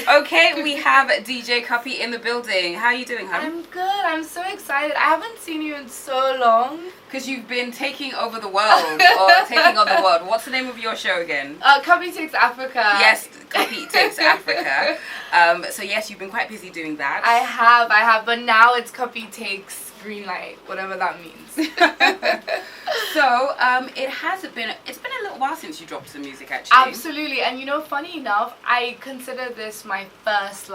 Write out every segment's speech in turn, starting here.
Okay, we have DJ Cuppy in the building. How are you doing, hun? I'm good. I'm so excited. I haven't seen you in so long. Because you've been taking over the world, or taking on the world. What's the name of your show again? Cuppy Takes Africa. Yes, Cuppy Takes Africa. So yes, you've been quite busy doing that. I have, but now it's Cuppy Takes Green Light, whatever that means. So, it's been a little while since you dropped some music, actually. Absolutely, and funny enough, I consider this my first,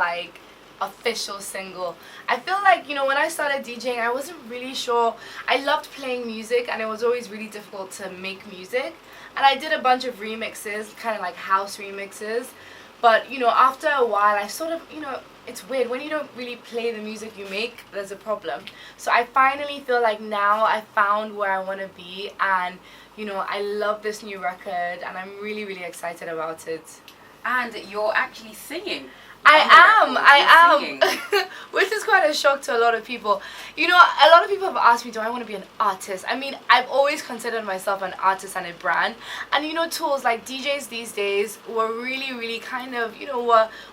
official single. I feel like, when I started DJing, I wasn't really sure. I loved playing music, and it was always really difficult to make music. And I did a bunch of remixes, kind of like house remixes. But, after a while, I sort of, it's weird. When you don't really play the music you make, there's a problem. So I finally feel like now I found where I want to be. And, I love this new record. And I'm really, really excited about it. And you're actually singing. I am. Which is quite a shock to a lot of people. A lot of people have asked me, do I want to be an artist? I mean, I've always considered myself an artist and a brand. And Toolz, like DJs these days, were really, really kind of,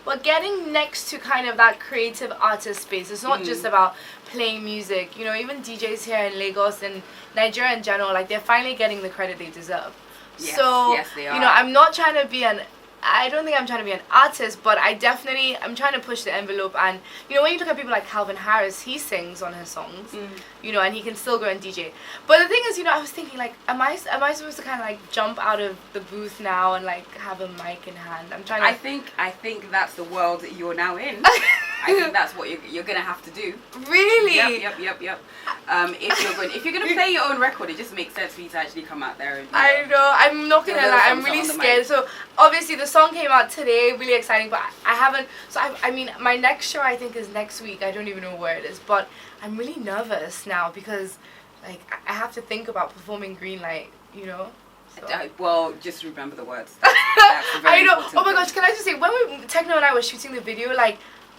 we're getting next to kind of that creative artist space. It's not just about playing music. Even DJs here in Lagos and Nigeria in general, they're finally getting the credit they deserve. Yes, they are. I'm not trying to be I don't think I'm trying to be an artist, but I'm trying to push the envelope. And when you look at people like Calvin Harris, he sings on his songs, and he can still go and DJ. But the thing is, I was thinking, am I supposed to kind of jump out of the booth now and have a mic in hand? I'm trying to. I think that's the world that you're now in. I think that's what you're gonna have to do. Really? Yep. If you're gonna play your own record, it just makes sense for you to actually come out there. And, I know. I'm not gonna lie. I'm really scared. So obviously the song came out today, really exciting. But I haven't. So I mean, my next show I think is next week. I don't even know where it is. But I'm really nervous now because I have to think about performing Green Light. So. Well, just remember the words. That's I know. Oh my gosh! Can I just say, when Tekno and I were shooting the video,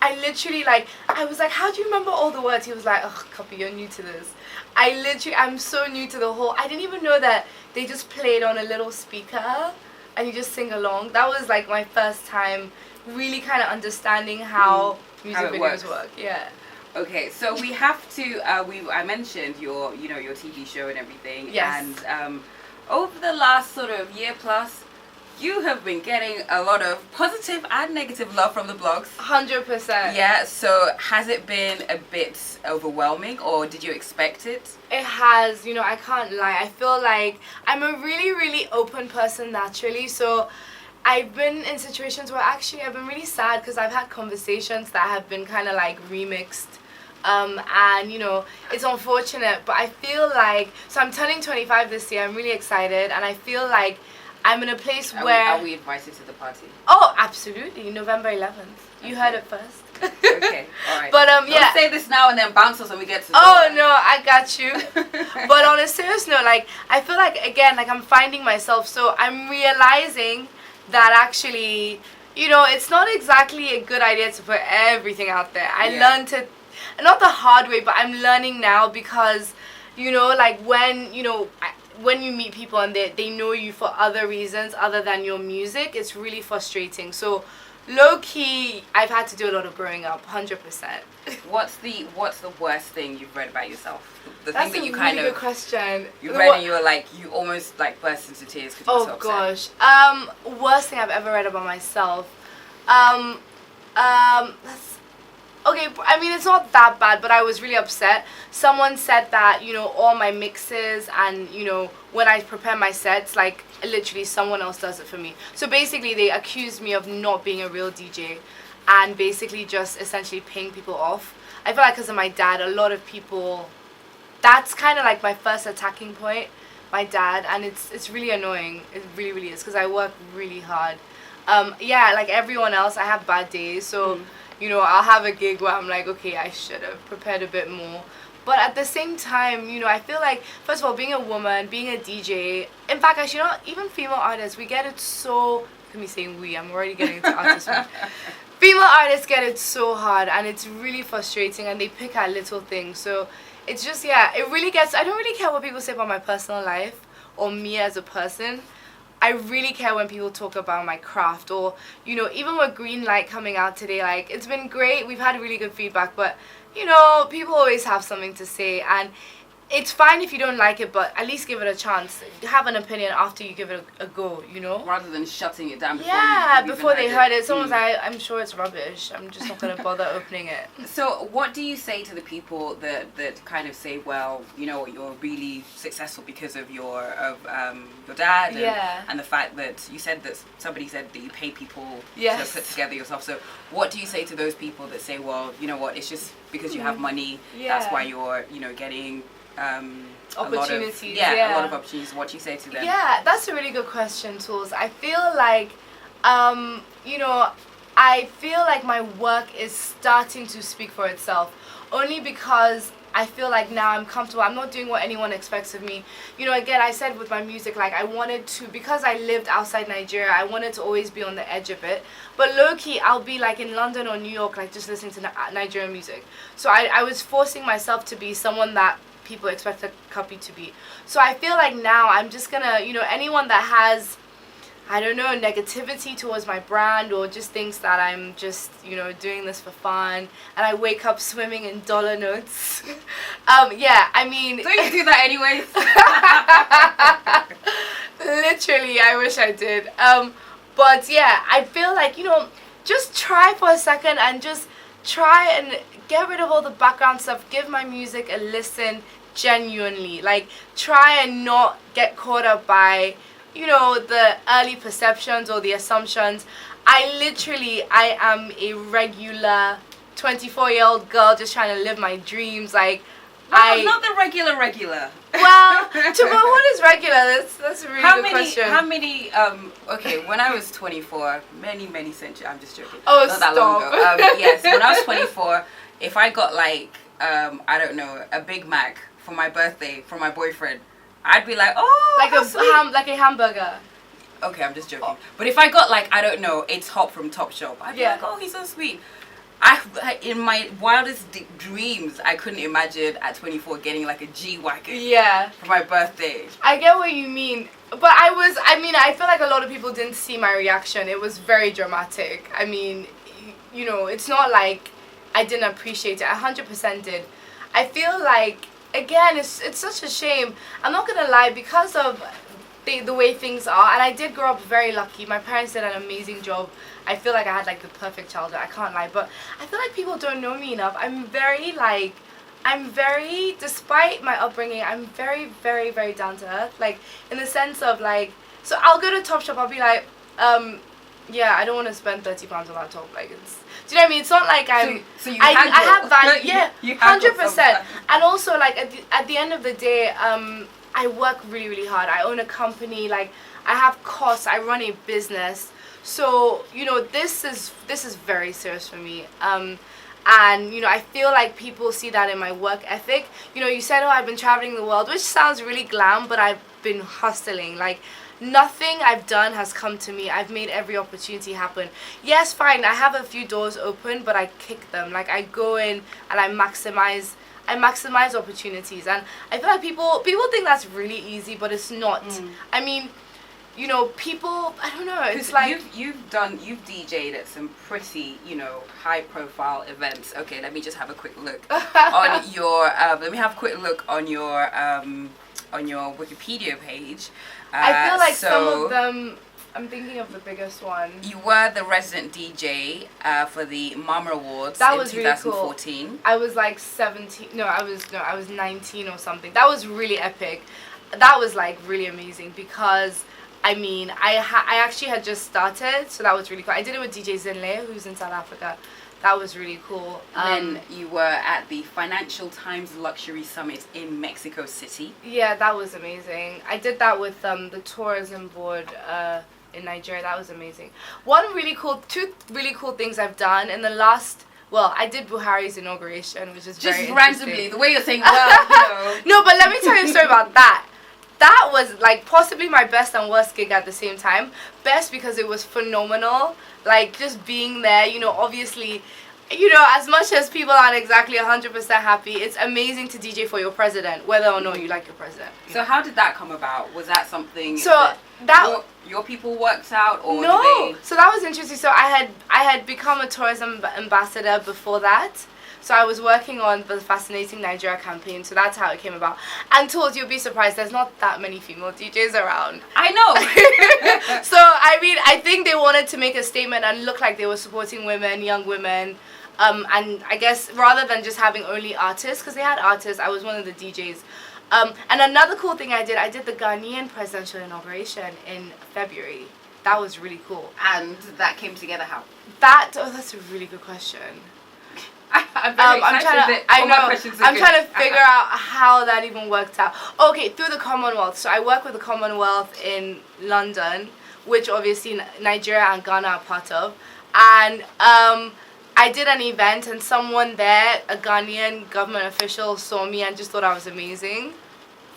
I literally, I was like, how do you remember all the words? He was like, oh, Cuppy, you're new to this. I'm so new to the whole, I didn't even know that they just played on a little speaker and you just sing along. That was my first time really kind of understanding how music videos work. Yeah. Okay, so we have to, I mentioned your TV show and everything. Yes. And over the last sort of year plus, you have been getting a lot of positive and negative love from the blogs. 100%. Yeah, so has it been a bit overwhelming or did you expect it? It has, I can't lie. I feel like I'm a really, really open person naturally. So I've been in situations where actually I've been really sad because I've had conversations that have been kind of remixed. And it's unfortunate, but I feel so I'm turning 25 this year. I'm really excited and I feel like I'm in a place where... Are we invited to the party? Oh, absolutely. November 11th. You heard it first. Okay, alright. But, yeah. Don't say this now and then bounce us when we get to Oh, no, I got you. But on a serious note, I feel again, I'm finding myself. So I'm realizing that actually, it's not exactly a good idea to put everything out there. I learned it, not the hard way, but I'm learning now because, when you meet people and they know you for other reasons other than your music, it's really frustrating. So low-key, I've had to do a lot of growing up, 100%. What's the worst thing you've read about yourself? The That's thing that you a really good question. You read and you were you almost burst into tears because you were so upset. Gosh. Worst thing I've ever read about myself. Okay, I mean, it's not that bad, but I was really upset. Someone said that, all my mixes and, when I prepare my sets, literally someone else does it for me. So basically, they accused me of not being a real DJ and basically just essentially paying people off. I feel like because of my dad, a lot of people, that's kind of my first attacking point, my dad, and it's really annoying. It really, really is because I work really hard. Yeah, like everyone else, I have bad days, so... I'll have a gig where I'm like, okay, I should have prepared a bit more. But at the same time, I feel like, first of all, being a woman, being a DJ, in fact, actually, even female artists, we get it so, look at me saying we, I'm already getting into artist mode. Female artists get it so hard, and it's really frustrating, and they pick at little things. So it's just, yeah, it really gets, I don't really care what people say about my personal life or me as a person. I really care when people talk about my craft, or, you know, even with Green Light coming out today, like, it's been great. We've had really good feedback, but, you know, people always have something to say, and it's fine if you don't like it, but at least give it a chance. Have an opinion after you give it a go, you know? Rather than shutting it down before they heard it. Someone's like, I'm sure it's rubbish. I'm just not going to bother opening it. So what do you say to the people that kind of say, well, you know, you're really successful because of your dad and the fact that you said that somebody said that you pay people to put together yourself. So what do you say to those people that say, well, you know what, it's just because you have money, that's why you're, you know, getting... opportunities. A lot of opportunities. What do you say to them? Yeah, that's a really good question, Toolz. I feel like, you know, I feel like my work is starting to speak for itself, only because I feel like now I'm comfortable. I'm not doing what anyone expects of me. You know, again, I said with my music, like, I wanted to, because I lived outside Nigeria, I wanted to always be on the edge of it. But low-key, I'll be, like, in London or New York, like, just listening to Nigerian music. So I was forcing myself to be someone that people expect a Cuppy to be. So I feel like now I'm just gonna, you know, anyone that has, I don't know, negativity towards my brand, or just thinks that I'm just, you know, doing this for fun and I wake up swimming in dollar notes. Yeah, I mean... Don't you do that anyways? Literally, I wish I did. But yeah, I feel like, you know, just try for a second and just try and get rid of all the background stuff. Give my music a listen genuinely. Like, try and not get caught up by, you know, the early perceptions or the assumptions. I am a regular 24-year-old girl just trying to live my dreams. Like, well, not the regular. Well, what is regular? That's a really good question. How many, okay, when I was 24, many centuries, I'm just joking. Oh, not stop. that long ago. Yes, when I was 24, if I got, like, I don't know, a Big Mac for my birthday from my boyfriend, I'd be like, oh, like a hamburger. Okay, I'm just joking. But if I got, like, I don't know, a top from Topshop, I'd be like, oh, he's so sweet. In my wildest dreams, I couldn't imagine at 24 getting, like, a G-Wagon for my birthday. I get what you mean. But I feel like a lot of people didn't see my reaction. It was very dramatic. I mean, you know, it's not like I didn't appreciate it. I 100% did. I feel like, again, it's such a shame. I'm not going to lie, because of the way things are, and I did grow up very lucky. My parents did an amazing job. I feel like I had, like, the perfect childhood. I can't lie. But I feel like people don't know me enough. Despite my upbringing, I'm very, very, very down to earth. Like, in the sense of, like, so I'll go to Topshop, I'll be like, yeah, I don't want to spend £30 on that top. Like, it's, do you know what I mean? It's not like I have value. Yeah, 100%. And also, like, at the end of the day, I work really, really hard. I own a company. Like, I have costs. I run a business. So, you know, this is very serious for me. And, you know, I feel like people see that in my work ethic. You know, you said, oh, I've been traveling the world, which sounds really glam, but I've been hustling. Like, nothing I've done has come to me. I've made every opportunity happen. Yes, fine, I have a few doors open, but I kick them. Like, I go in and I maximize opportunities. And I feel like people think that's really easy, but it's not. I mean, you know, people, I don't know, it's like... You've DJ'd at some pretty, you know, high-profile events. Okay, let me just have a quick look on your, on your Wikipedia page. I feel like some of them, I'm thinking of the biggest one. You were the resident DJ for the Mama Awards in 2014. Really cool. I was like 17, I was 19 or something. That was really epic. That was like really amazing because, I mean, I actually had just started, so that was really cool. I did it with DJ Zinle, who's in South Africa. That was really cool. Then you were at the Financial Times Luxury Summit in Mexico City. Yeah, that was amazing. I did that with the tourism board in Nigeria. That was amazing. Two really cool things I've done in the last... Well, I did Buhari's inauguration, which is just very randomly, the way you're saying, well, you know. No, but let me tell you a story about that. That was like possibly my best and worst gig at the same time. Best because it was phenomenal. Like, just being there, you know, obviously as much as people aren't exactly 100% happy, it's amazing to DJ for your president, whether or not you like your president. So how did that come about? Was that something that your people worked out, or no? did they... So that was interesting. So I had become a tourism ambassador before that. So I was working on the Fascinating Nigeria campaign, so that's how it came about. And Toolz, you'll be surprised, there's not that many female DJs around. I know! So, I think they wanted to make a statement and look like they were supporting women, young women. And I guess rather than just having only artists, because they had artists, I was one of the DJs. And another cool thing I did the Ghanaian presidential inauguration in February. That was really cool. And that came together how? That's a really good question. I'm trying to figure out how that even worked out. Okay, through the Commonwealth. So I work with the Commonwealth in London, which obviously Nigeria and Ghana are part of. And I did an event, and someone there, a Ghanaian government official, saw me and just thought I was amazing.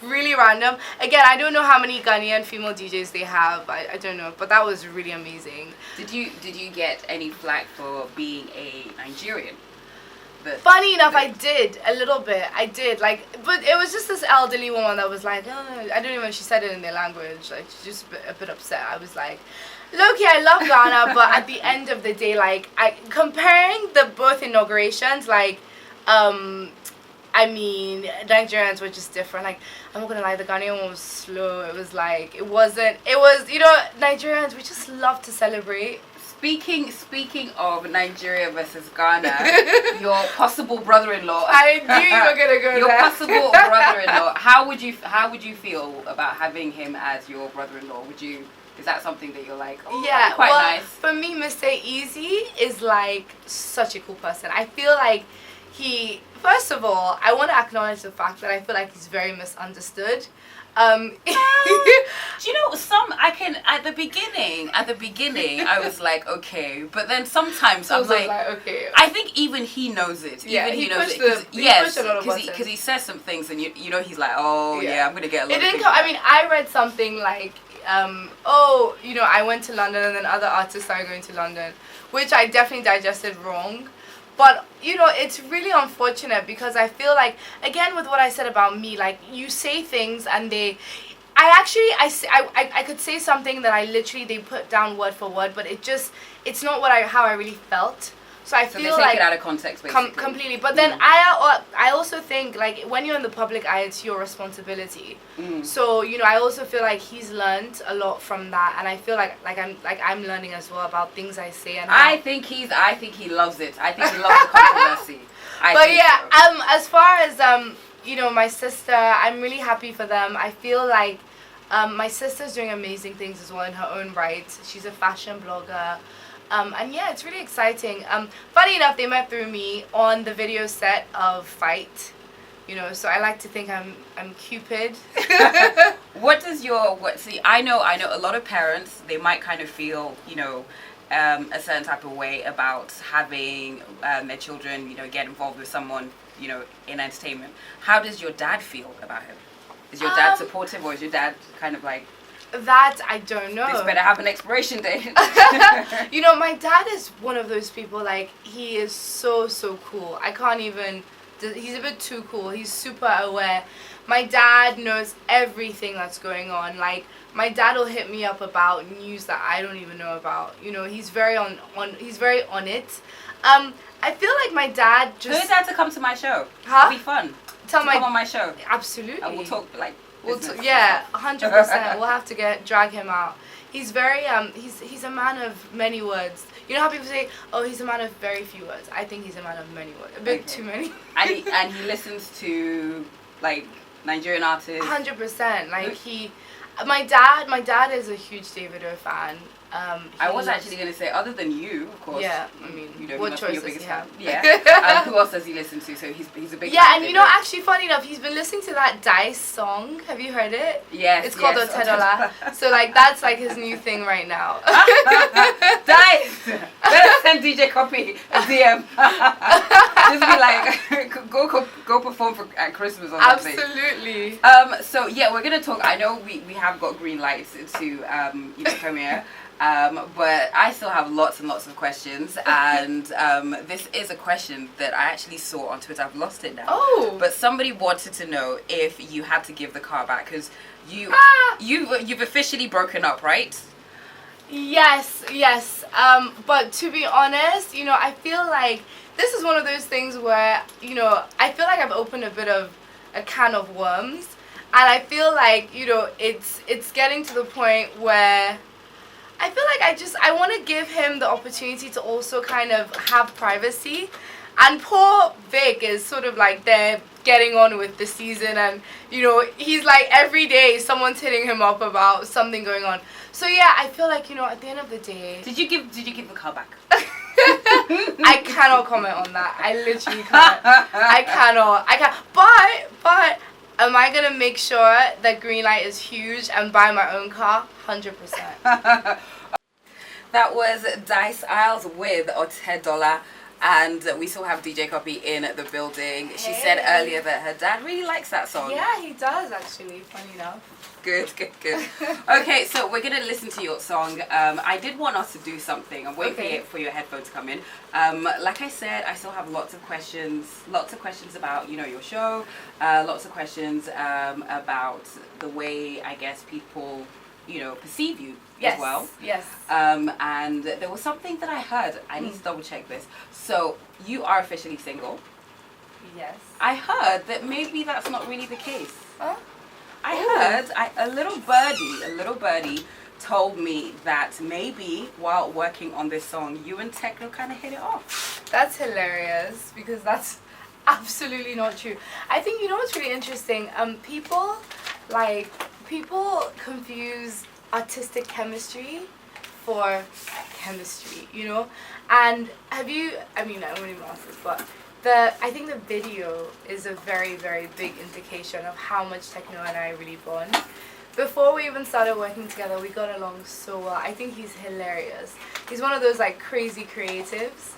Really random. Again, I don't know how many Ghanaian female DJs they have. I don't know, but that was really amazing. Did you get any flack for being a Nigerian? Funny enough, I did a little bit. I did, but it was just this elderly woman that was like, oh, I don't even know if she said it in their language. Like, she's just a bit upset. I was like, low-key, I love Ghana, but at the end of the day, comparing the both inaugurations, Nigerians were just different. I'm not gonna lie, the Ghanaian one was slow. It was Nigerians, we just love to celebrate. Speaking of Nigeria versus Ghana, your possible brother-in-law. I knew you were gonna go your there. Your possible brother-in-law. How would you feel about having him as your brother-in-law? Is that something that you're like, oh, yeah, quite nice? For me, Mr. Easy is such a cool person. I feel like first of all, I want to acknowledge the fact that I feel like he's very misunderstood. Do you know at the beginning I was like, okay, but then sometimes I'm like okay. I think even he knows it. Yeah, even he knows it. Yes, because he says some things and he's like, oh yeah, I'm gonna get a lot. It didn't come. I read something like, I went to London and then other artists started going to London, which I definitely digested wrong. But, it's really unfortunate because I feel like, again, with what I said about me, you say things and I could say something that they put down word for word, but it's not how I really felt. So I feel they take it out of context, basically. Completely. But then I also think, when you're in the public eye, it's your responsibility. So, I also feel like he's learned a lot from that, and I feel like I'm learning as well about things I say. And I think he loves it. I think he loves the controversy. As far as my sister, I'm really happy for them. I feel like my sister's doing amazing things as well in her own right. She's a fashion blogger. And yeah, it's really exciting. Funny enough, they met through me on the video set of Fight. So I like to think I'm Cupid. See, I know a lot of parents, they might kind of feel, a certain type of way about having their children, get involved with someone, in entertainment. How does your dad feel about him? Is your dad supportive, or is your dad kind of like... That I don't know. This better have an expiration date. My dad is one of those people, he is so cool. I can't even, he's a bit too cool. He's super aware. My dad knows everything that's going on. My dad will hit me up about news that I don't even know about. He's very he's very on it. I feel like my dad just... Who's dad to come to my show? Huh? It'll be fun. Come on my show. Absolutely. And we'll talk, yeah, 100%. We'll have to drag him out. He's very he's a man of many words. You know how people say, oh, he's a man of very few words. I think he's a man of many words. A bit too many. and he listens to Nigerian artists. 100%. My dad is a huge Davido fan. I was actually going to say, other than you, of course. Yeah, what choice does he have? Yeah. Who else does he listen to? So he's a big fan. Yeah, and actually, funny enough, he's been listening to that Dice song. Have you heard it? Yes. It's called Otedola. So that's his new thing right now. Dice! Better send DJ Cuppy a DM. Just be go perform at Christmas or something. Absolutely. So yeah, we're gonna talk. I know we have got green lights to premiere. But I still have lots and lots of questions, and this is a question that I actually saw on Twitter. I've lost it now. Oh. But somebody wanted to know if you had to give the car back because you've officially broken up, right? Yes. But to be honest, I feel like this is one of those things where, I feel like I've opened a bit of a can of worms, and I feel like, it's getting to the point where I feel like I want to give him the opportunity to also kind of have privacy. And poor Vic is sort of like there getting on with the season, and he's like every day someone's hitting him up about something going on. So yeah, I feel like at the end of the day, did you give the car back? I cannot comment on that. I literally can't. I can't. But am I gonna make sure that green light is huge and buy my own car? 100%. That was Dice Isles with $10. And we still have DJ Cuppy in the building. Hey. She said earlier that her dad really likes that song. Yeah, he does actually, funny enough. Good. Okay, so we're going to listen to your song. I did want us to do something. I'm waiting for your headphones to come in. Like I said, I still have lots of questions about, your show. Lots of questions about the way, I guess, people, perceive you. Yes, as well. Yes. And there was something that I heard. I need to double check this. So you are officially single. Yes. I heard that maybe that's not really the case. Huh? I heard a little birdie told me that maybe while working on this song, you and Tekno kind of hit it off. That's hilarious because that's absolutely not true. I think what's really interesting. People confuse artistic chemistry for chemistry, and I won't even ask this, but I think the video is a very, very big indication of how much Tekno and I really bond. Before we even started working together, we got along so well. I think he's hilarious. He's one of those like crazy creatives.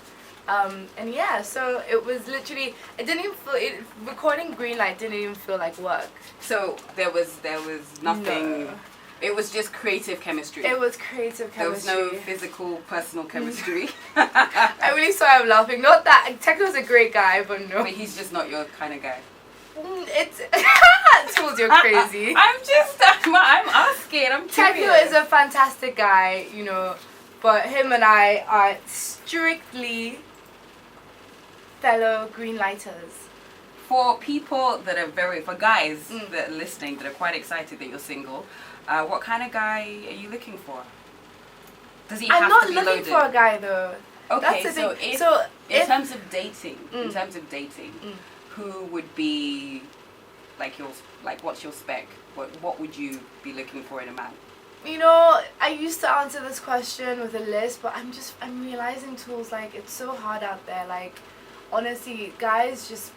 And yeah, so it was literally, recording Greenlight didn't even feel like work. So there was nothing. No. It was just creative chemistry. It was creative chemistry. There was no physical, personal chemistry. I really saw him laughing. Not that Tekno's a great guy, but no. But he's just not your kind of guy. It's Toolz, you're crazy. I'm asking. I'm curious. Tekno is a fantastic guy, but him and I are strictly fellow greenlighters. For people that are for guys that are listening that are quite excited that you're single, what kind of guy are you looking for? Does he have to be loaded? I'm not looking for a guy though. Okay, in terms of dating, who would be what's your spec? What would you be looking for in a man? I used to answer this question with a list, but I'm realizing, Toolz, it's so hard out there. Honestly, guys just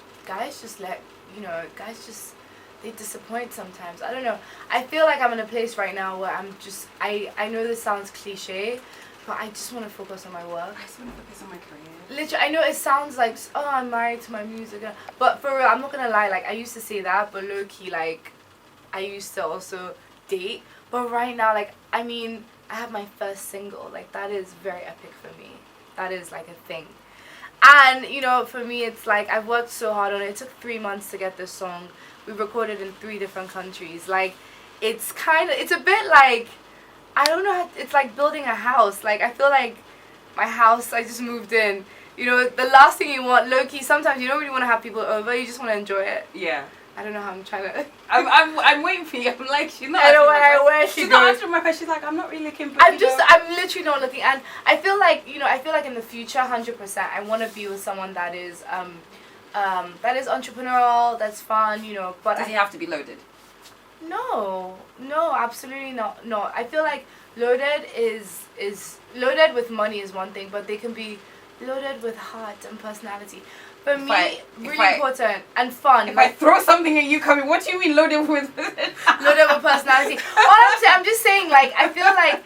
they disappoint sometimes. I don't know. I feel like I'm in a place right now where I know this sounds cliche, but I just want to focus on my work. I just want to focus on my career. Literally, I know it sounds like, oh, I'm married to my music, but for real, I'm not gonna lie. I used to say that, but low key, I used to also date. But right now, I have my first single. That is very epic for me. That is a thing. And, for me, it's I've worked so hard on it. It took 3 months to get this song. We recorded in 3 different countries. It's a bit I don't know, it's like building a house. I feel like my house, I just moved in. The last thing you want, low-key, sometimes you don't really want to have people over. You just want to enjoy it. Yeah. I don't know how I'm trying to... I'm waiting for you. I'm she's not. I know where she's not answering my question. She's I'm not really looking. But I'm literally not looking, and I feel like in the future, 100%, I want to be with someone that is entrepreneurial, that's fun, But does he have to be loaded? No, absolutely not. No, I feel like loaded is loaded with money is one thing, but they can be loaded with heart and personality. For me, really important and fun. If I throw something at you, coming, what do you mean loaded with? Loaded with personality. I'm just saying, I feel like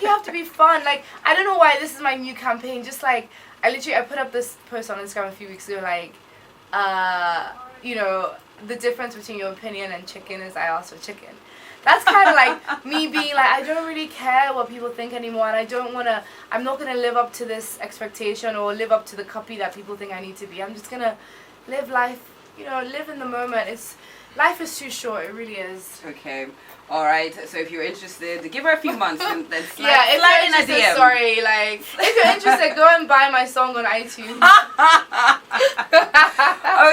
you have to be fun. I don't know why this is my new campaign. Just I put up this post on Instagram a few weeks ago, the difference between your opinion and chicken is I asked for chicken. That's kind of like me being like, I don't really care what people think anymore, and I'm not going to live up to this expectation or live up to the Cuppy that people think I need to be. I'm just going to live life, live in the moment. Life is too short, it really is. Okay. All right. So if you're interested, give her a few months and then slide, yeah, if slide you're in a interested, DM. sorry, like, if you're interested, go and buy my song on iTunes.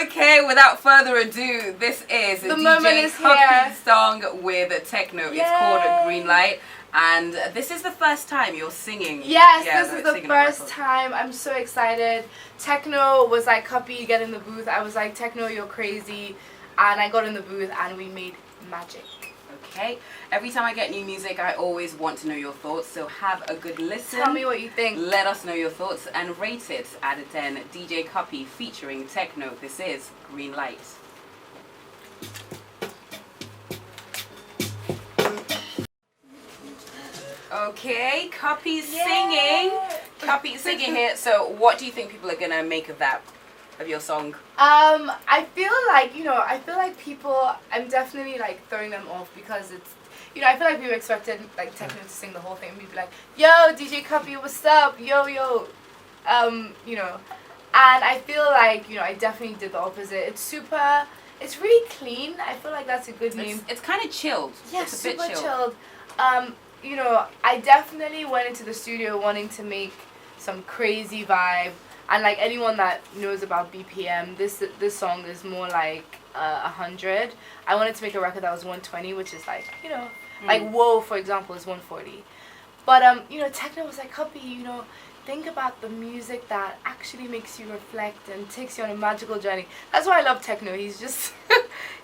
Okay, without further ado, this is the DJ Cuppy's song with Tekno. Yay. It's called Green Light. And this is the first time you're singing. Yes, this is the first time. I'm so excited. Tekno was like, Cuppy, get in the booth. I was like, Tekno, you're crazy. And I got in the booth and we made magic. Okay. Every time I get new music, I always want to know your thoughts. So have a good listen. Tell me what you think. Let us know your thoughts and rate it out of 10. DJ Cuppy featuring Tekno. This is Green Light. Okay, Cuppy's singing. Cuppy's singing here. So what do you think people are going to make of that? Of your song? I feel like people, I'm definitely like throwing them off because it's, I feel like we were expected like Tekno to sing the whole thing and we'd be like, yo, DJ Cuppy, what's up? Yo. And I feel like, I definitely did the opposite. It's really clean. I feel like that's a good name. It's kind of chilled. Yeah, it's a bit super chilled. I definitely went into the studio wanting to make some crazy vibe. And like anyone that knows about BPM, this song is more like 100. I wanted to make a record that was 120, which is like, like Whoa, for example, is 140. But Tekno was like, Cuppy, think about the music that actually makes you reflect and takes you on a magical journey. That's why I love Tekno. He's just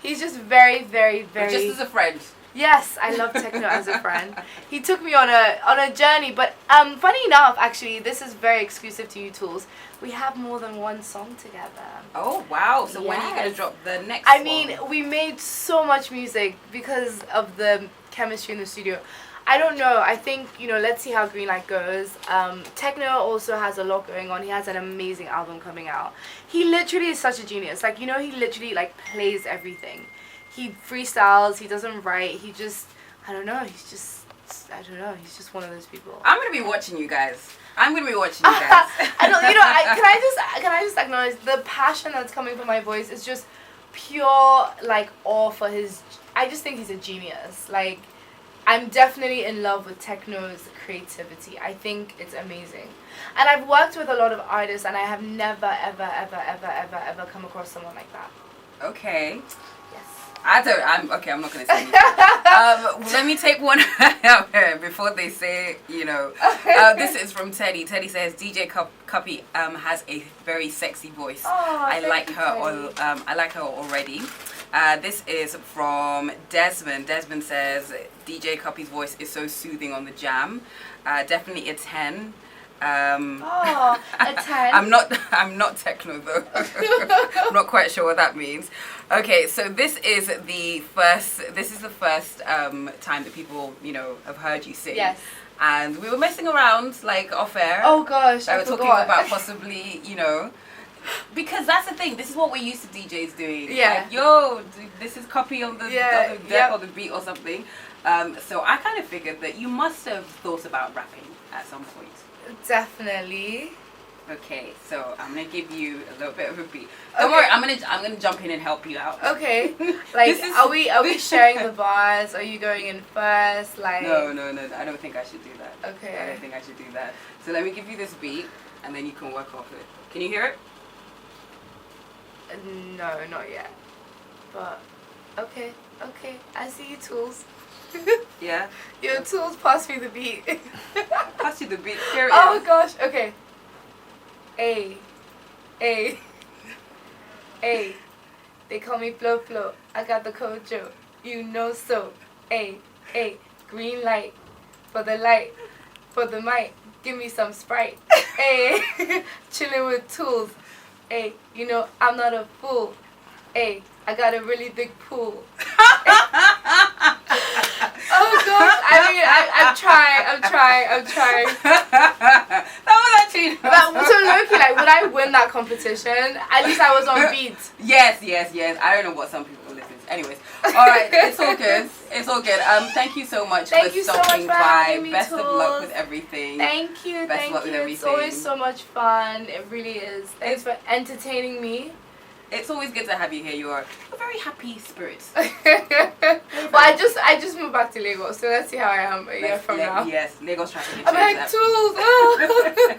very, very, very. But just as a friend. Yes, I love Tekno as a friend. He took me on a journey, but funny enough, actually, this is very exclusive to you Toolz. We have more than one song together. Oh wow! So when are you gonna drop the next? I mean, we made so much music because of the chemistry in the studio. I don't know. I think let's see how Green Light goes. Tekno also has a lot going on. He has an amazing album coming out. He literally is such a genius. Like he literally like plays everything. He freestyles, he doesn't write, he's just one of those people. I'm going to be watching you guys. I don't, can I just acknowledge the passion that's coming from my voice is just pure, like, awe for I just think he's a genius. Like, I'm definitely in love with Tekno's creativity. I think it's amazing. And I've worked with a lot of artists and I have never, ever come across someone like that. Okay. Yes. I'm not going to say anything. Let me take one out here before they say, Okay. This is from Teddy. Teddy says, DJ Cuppy has a very sexy voice. Oh, I like her already. This is from Desmond. Desmond says, DJ Cuppy's voice is so soothing on the jam. Definitely a 10. A 10. I'm not Tekno though. I'm not quite sure what that means. Okay, so this is the first time that people have heard you sing. Yes. And we were messing around like off air. Oh gosh, I were forgot. talking about possibly because that's the thing. This is what we're used to DJs doing. Yeah. Like, yo, this is Cuppy on the deck or the beat or something. So I kind of figured that you must have thought about rapping at some point. Definitely. Okay, so I'm gonna give you a little bit of a beat. Don't worry, I'm gonna jump in and help you out. Okay. Like, are we sharing the bars? Are you going in first? Like. No. I don't think I should do that. Okay. I don't think I should do that. So let me give you this beat, and then you can work off it. Can you hear it? No, not yet. But okay. I see you, Toolz. Yeah. Yo, Toolz, pass me the beat. Pass you the beat. Here it is. Oh gosh. Okay. A. They call me Flo. I got the Kojo. So. A. Green light. For the light. For the mic. Give me some Sprite. A. Chilling with Toolz. A. I'm not a fool. A. I got a really big pool. Oh gosh, I mean, I'm trying. That was actually. So Loki, like, would I win that competition? At least I was on beat. Yes. I don't know what some people listen Anyways, all right, it's all good. It's all good. Thank you so much for stopping by. Best of luck with everything. Thank you. Best of luck with everything. It's always so much fun. It really is. Thanks for entertaining me. It's always good to have you here. You're a very happy spirit. Well, I just moved back to Lagos, so let's see how I am a year from now. Yes, Lagos traffic. I'm like, Toolz.